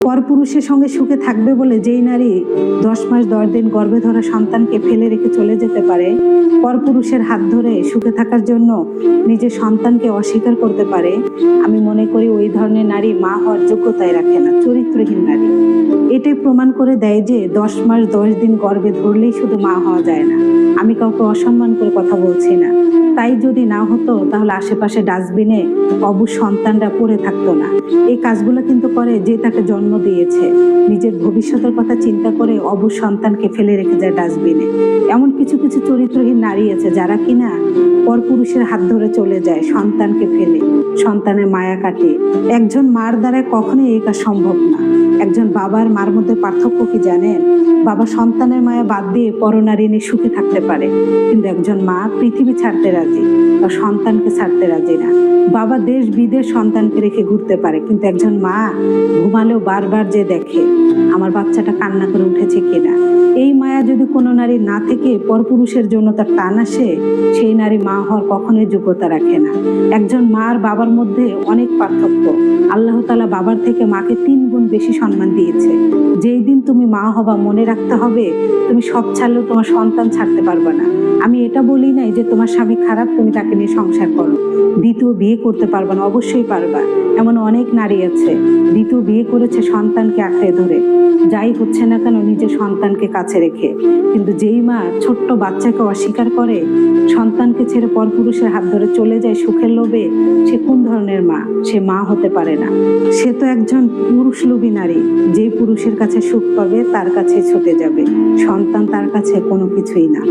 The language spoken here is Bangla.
পরপুরুষের সঙ্গে সুখে থাকবে বলে যেই নারী 10 মাস 10 দিন গর্ভে ধরা সন্তানকে ফেলে রেখে চলে যেতে পারে, পরপুরুষের হাত ধরে সুখে থাকার জন্য নিজের সন্তানকে অস্বীকার করতে পারে, আমি মনে করি ওই ধরনের নারী মা হওয়ার যোগ্যতাই রাখে না, চরিত্রহীন নারী। এটাই প্রমাণ করে দেয় যে 10 মাস 10 দিন গর্ভে ধরলেই শুধু মা হওয়া যায় না। আমি কাউকে অসম্মান করে কথা বলছি না। তাই যদি না হতো তাহলে আশেপাশে ডাস্টবিনে অবুঝ সন্তানরা পড়ে থাকতো না। এই কাজগুলো কিন্তু করে যে তাকে জন্ম দিয়েছে, নিজের ভবিষ্যতের কথা চিন্তা করে অবুঝ সন্তানকে ফেলে রেখে যায় ডাস্টবিনে। এমন কিছু কিছু চরিত্রহীন নারী আছে যারা কিনা পরপুরুষের হাত ধরে চলে যায় সন্তানকে ফেলে, সন্তানের মায়া কাটে। একজন মার দ্বারা কখনোই এই কাজ সম্ভব না। একজন বাবার মার মধ্যে পার্থক্য কি জানেন? বাবা সন্তানের মায়া বাদ দিয়ে পরনারী নিয়ে সুখে থাকতে পারে, কিন্তু একজন মা পৃথিবী ছাড়তে রাজি বা সন্তানকে ছাড়তে রাজি না। বাবা দেশ বিদেশ সন্তানকে রেখে ঘুরতে পারে, কিন্তু একজন মা ঘুমালেও বারবার যে দেখে আমার বাচ্চাটা কান্না করে উঠেছে কিনা। এই মায়া যদি কোনো নারী না থেকে পরপুরুষের জন্য তার টান আসে, সেই নারী মা হওয়ার কখনোই যোগ্যতা রাখে না। একজন মা আর বাবার মধ্যে অনেক পার্থক্য। আল্লাহ তাআলা বাবার থেকে মাকে 3 গুণ বেশি সম্মান দিয়েছে। যেই দিন তুমি মা হবা মনে রাখতে হবে তুমি সব ছাড়লেও তোমার সন্তান ছাড়তে পারবে না। আমি এটা বলি নাই যে তোমার স্বামী খারাপ তুমি তাকে নিয়ে সংসার করো, দ্বিতীয় বিয়ে করতে পারবে না, অবশ্যই পারবা। এমন অনেক নারী আছে দ্বিতীয় বিয়ে করেছে সন্তানকে আঁকড়ে ধরে, যাই হচ্ছে না কেন নিজের সন্তানকে কাছে রেখে। কিন্তু যেই মা ছোট্ট বাচ্চাকে অস্বীকার করে, সন্তানকে ছেড়ে পরপুরুষের হাত ধরে চলে যায় সুখের লোভে, সে কোন ধরনের মা? সে মা হতে পারে না। সে তো একজন পুরুষলোভী নারী, যে পুরুষের কাছে সুখ পাবে তার কাছে ছুটে যাবে। সন্তান তার কাছে কোনো কিছুই না।